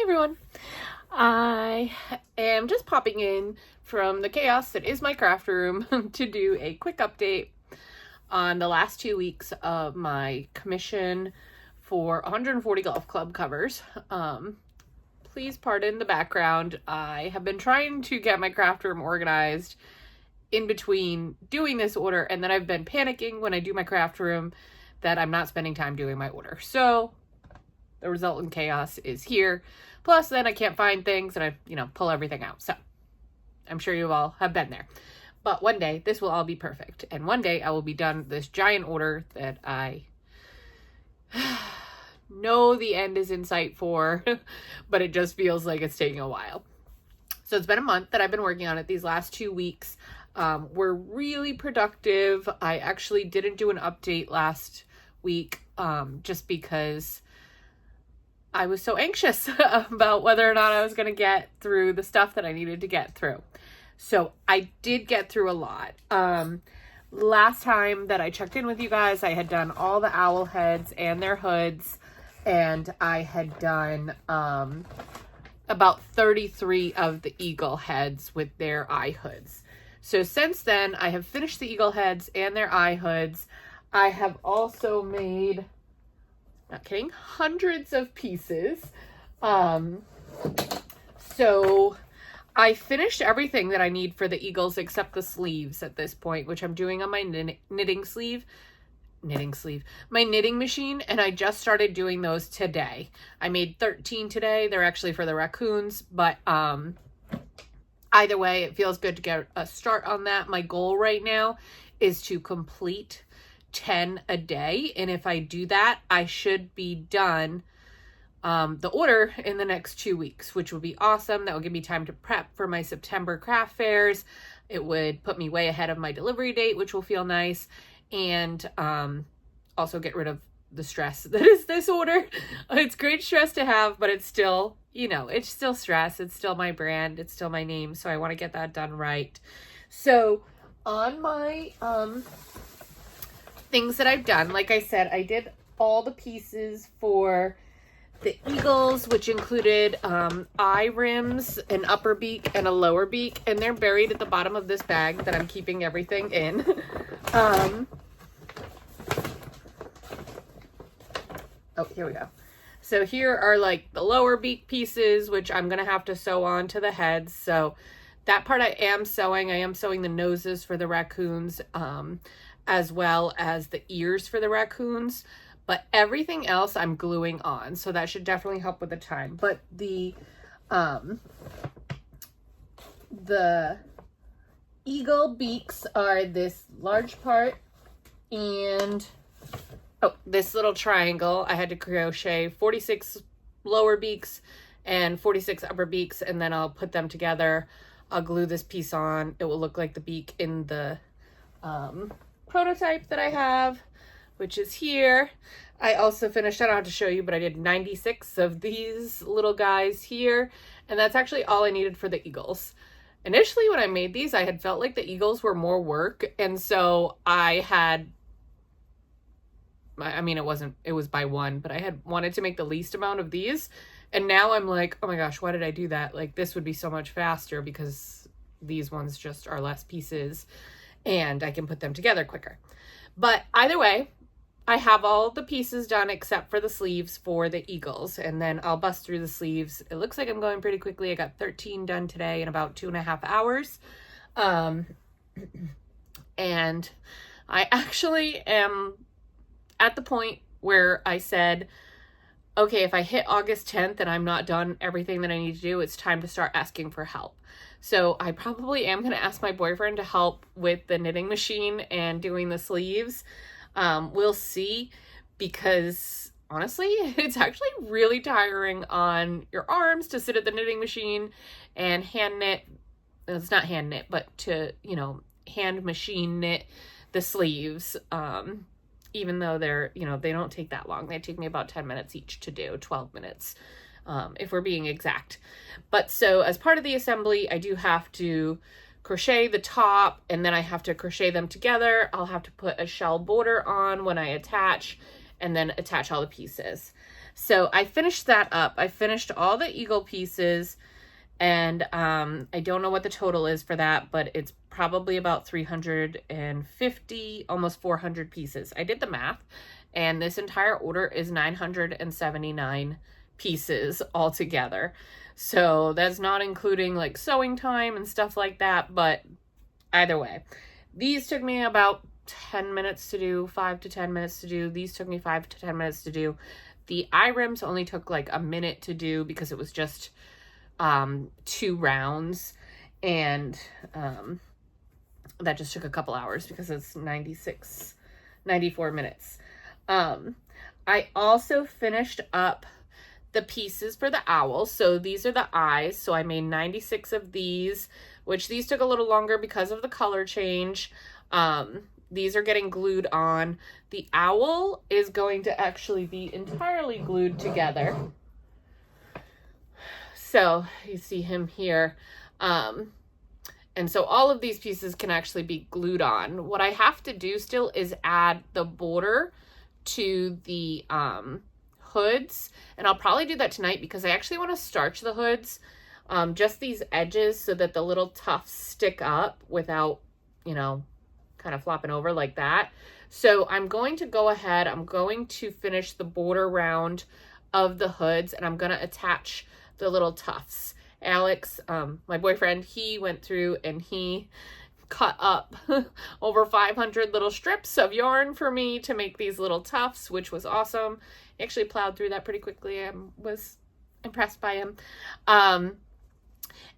everyone. I am just popping in from the chaos that is my craft room to do a quick update on the last 2 weeks of my commission for 140 golf club covers. Please pardon the background. I have been trying to get my craft room organized in between doing this order, and then I've been panicking when I do my craft room that I'm not spending time doing my order. So the resultant chaos is here. Plus, then I can't find things and I, pull everything out. So I'm sure you all have been there. But one day, this will all be perfect. And one day, I will be done this giant order that I know the end is in sight for, but it just feels like it's taking a while. So it's been a month that I've been working on it. These last 2 weeks were really productive. I actually didn't do an update last week just because I was so anxious about whether or not I was going to get through the stuff that I needed to get through. So I did get through a lot. Last time that I checked in with you guys, I had done all the owl heads and their hoods, and I had done about 33 of the eagle heads with their eye hoods. So since then, I have finished the eagle heads and their eye hoods. I have also made, not kidding, hundreds of pieces. So I finished everything that I need for the eagles except the sleeves at this point, which I'm doing on my my knitting machine, and I just started doing those today. I made 13 today. They're actually for the raccoons, but either way, it feels good to get a start on that. My goal right now is to complete 10 a day, and if I do that, I should be done the order in the next 2 weeks, which would be awesome. That will give me time to prep for my September craft fairs. It would put me way ahead of my delivery date, which will feel nice, and also get rid of the stress that is this order. It's great stress to have, but it's still, it's still stress. It's still my brand. It's still my name, so I want to get that done right. So on my things that I've done, like I said, I did all the pieces for the eagles, which included eye rims, an upper beak, and a lower beak, and they're buried at the bottom of this bag that I'm keeping everything in. Oh, here we go. So here are like the lower beak pieces, which I'm gonna have to sew on to the heads. So that part I am sewing. I am sewing the noses for the raccoons, as well as the ears for the raccoons. But everything else I'm gluing on, so that should definitely help with the time. But the eagle beaks are this large part and this little triangle. I had to crochet 46 lower beaks and 46 upper beaks, and then I'll put them together. I'll glue this piece on. It will look like the beak in the prototype that I have, which is here. I also finished, I don't have to show you, but I did 96 of these little guys here. And that's actually all I needed for the eagles. Initially, when I made these, I had felt like the eagles were more work. And so it was by one, but I had wanted to make the least amount of these. And now I'm like, oh my gosh, why did I do that? Like, this would be so much faster because these ones just are less pieces and I can put them together quicker. But either way, I have all the pieces done except for the sleeves for the eagles, and then I'll bust through the sleeves. It looks like I'm going pretty quickly. I got 13 done today in about 2.5 hours. And I actually am at the point where I said, okay, if I hit August 10th and I'm not done everything that I need to do, it's time to start asking for help. So I probably am going to ask my boyfriend to help with the knitting machine and doing the sleeves. We'll see, because honestly, it's actually really tiring on your arms to sit at the knitting machine and hand knit. It's not hand knit, but to, hand machine knit the sleeves. Even though they're, they don't take that long. They take me about 10 minutes each to do, 12 minutes, if we're being exact. But so as part of the assembly, I do have to crochet the top, and then I have to crochet them together. I'll have to put a shell border on when I attach, and then attach all the pieces. So I finished that up. I finished all the eagle pieces, and I don't know what the total is for that, but it's probably about 350, almost 400 pieces. I did the math, and this entire order is 979 pieces altogether. So that's not including like sewing time and stuff like that, but either way, these took me about 10 minutes to do, 5 to 10 minutes to do. These took me 5 to 10 minutes to do. The eye rims only took like a minute to do because it was just 2 rounds, and that just took a couple hours because it's 94 minutes. I also finished up the pieces for the owl. So these are the eyes. So I made 96 of these, which these took a little longer because of the color change. These are getting glued on. The owl is going to actually be entirely glued together. So you see him here. And so all of these pieces can actually be glued on. What I have to do still is add the border to the hoods, and I'll probably do that tonight because I actually want to starch the hoods, just these edges, so that the little tufts stick up without, you know, kind of flopping over like that. So I'm going to go ahead, I'm going to finish the border round of the hoods, and I'm going to attach the little tufts. Alex, my boyfriend, he went through and he cut up over 500 little strips of yarn for me to make these little tufts, which was awesome. He actually plowed through that pretty quickly. I was impressed by him.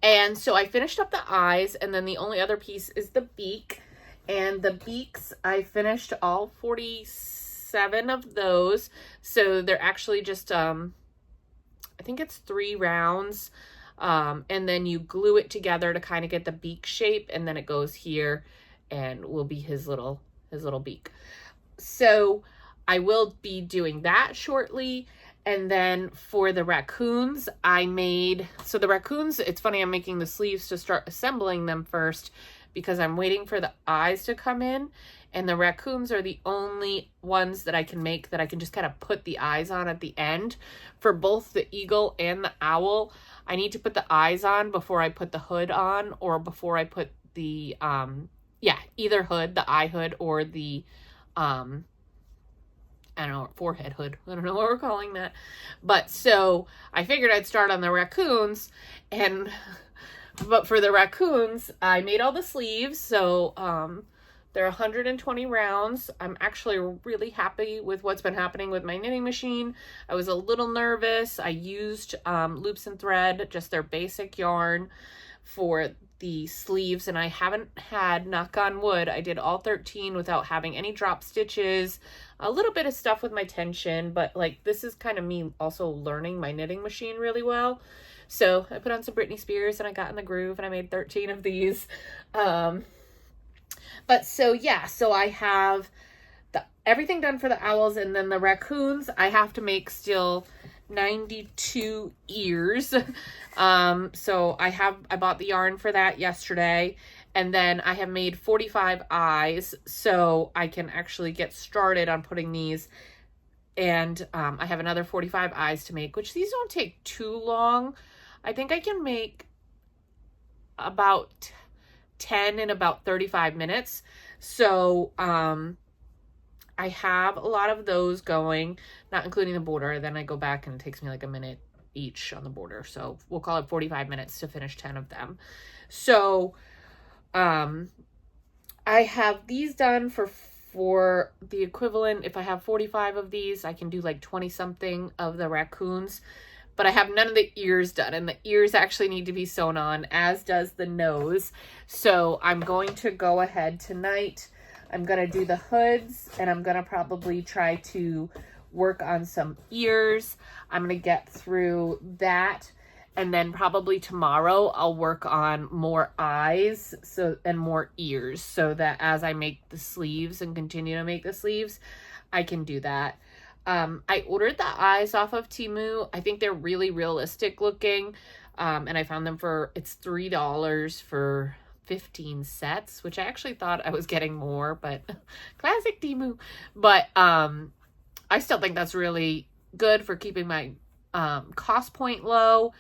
And so I finished up the eyes, and then the only other piece is the beak. And the beaks, I finished all 47 of those. So they're actually just, I think it's 3 rounds. And then you glue it together to kind of get the beak shape, and then it goes here and will be his little beak. So I will be doing that shortly. And then for the raccoons, so the raccoons, it's funny, I'm making the sleeves to start assembling them first because I'm waiting for the eyes to come in, and the raccoons are the only ones that I can make that I can just kind of put the eyes on at the end. For both the eagle and the owl, I need to put the eyes on before I put the hood on, or before I put the, either hood, the eye hood, or the, I don't know, forehead hood. I don't know what we're calling that. But so I figured I'd start on the raccoons, but for the raccoons, I made all the sleeves. So, they're 120 rounds. I'm actually really happy with what's been happening with my knitting machine. I was a little nervous. I used loops and thread, just their basic yarn for the sleeves, and I haven't had, knock on wood, I did all 13 without having any drop stitches, a little bit of stuff with my tension, but like this is kind of me also learning my knitting machine really well. So I put on some Britney Spears and I got in the groove and I made 13 of these. But so yeah, so I have everything done for the owls, and then the raccoons, I have to make still 92 ears. So I bought the yarn for that yesterday, and then I have made 45 eyes, so I can actually get started on putting these. And I have another 45 eyes to make, which these don't take too long. I think I can make about 10 in about 35 minutes. So I have a lot of those going, not including the border. Then I go back and it takes me like a minute each on the border. So we'll call it 45 minutes to finish 10 of them. So I have these done for the equivalent. If I have 45 of these, I can do like 20 something of the raccoons. But I have none of the ears done, and the ears actually need to be sewn on, as does the nose. So I'm going to go ahead tonight. I'm going to do the hoods, and I'm going to probably try to work on some ears. I'm going to get through that, and then probably tomorrow I'll work on more eyes and more ears, so that as I make the sleeves and continue to make the sleeves, I can do that. I ordered the eyes off of Temu. I think they're really realistic looking. And I found them it's $3 for 15 sets, which I actually thought I was getting more, but classic Temu. But, I still think that's really good for keeping my cost point low.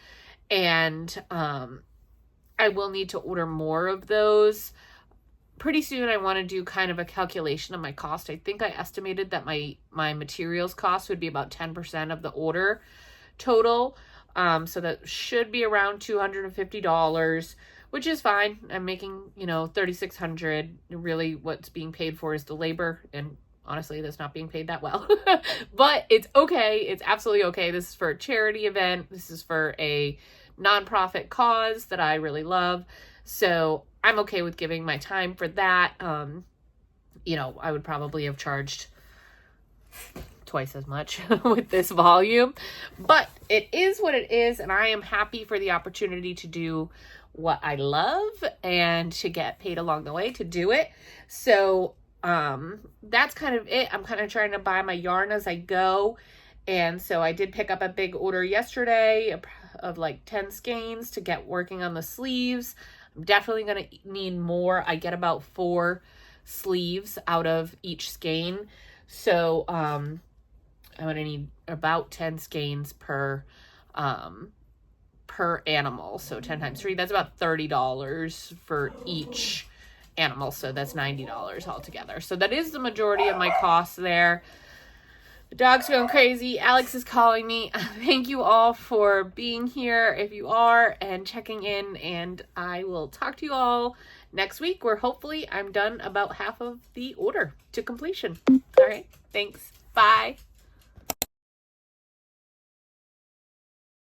And I will need to order more of those. Pretty soon I want to do kind of a calculation of my cost. I think I estimated that my materials cost would be about 10% of the order total. So that should be around $250, which is fine. I'm making, you know, $3,600. Really what's being paid for is the labor, and honestly, that's not being paid that well. But it's okay. It's absolutely okay. This is for a charity event. This is for a nonprofit cause that I really love. So I'm okay with giving my time for that. You know, I would probably have charged twice as much with this volume, but it is what it is. And I am happy for the opportunity to do what I love and to get paid along the way to do it. So, that's kind of it. I'm kind of trying to buy my yarn as I go. And so I did pick up a big order yesterday of like 10 skeins to get working on the sleeves. I'm definitely going to need more. I get about 4 sleeves out of each skein. So, I'm going to need about 10 skeins per animal. So 10 times 3, that's about $30 for each animal. So that's $90 altogether. So that is the majority of my costs there. The dog's going crazy. Alex is calling me. Thank you all for being here, if you are, and checking in. And I will talk to you all next week, where hopefully I'm done about half of the order to completion. All right. Thanks. Bye.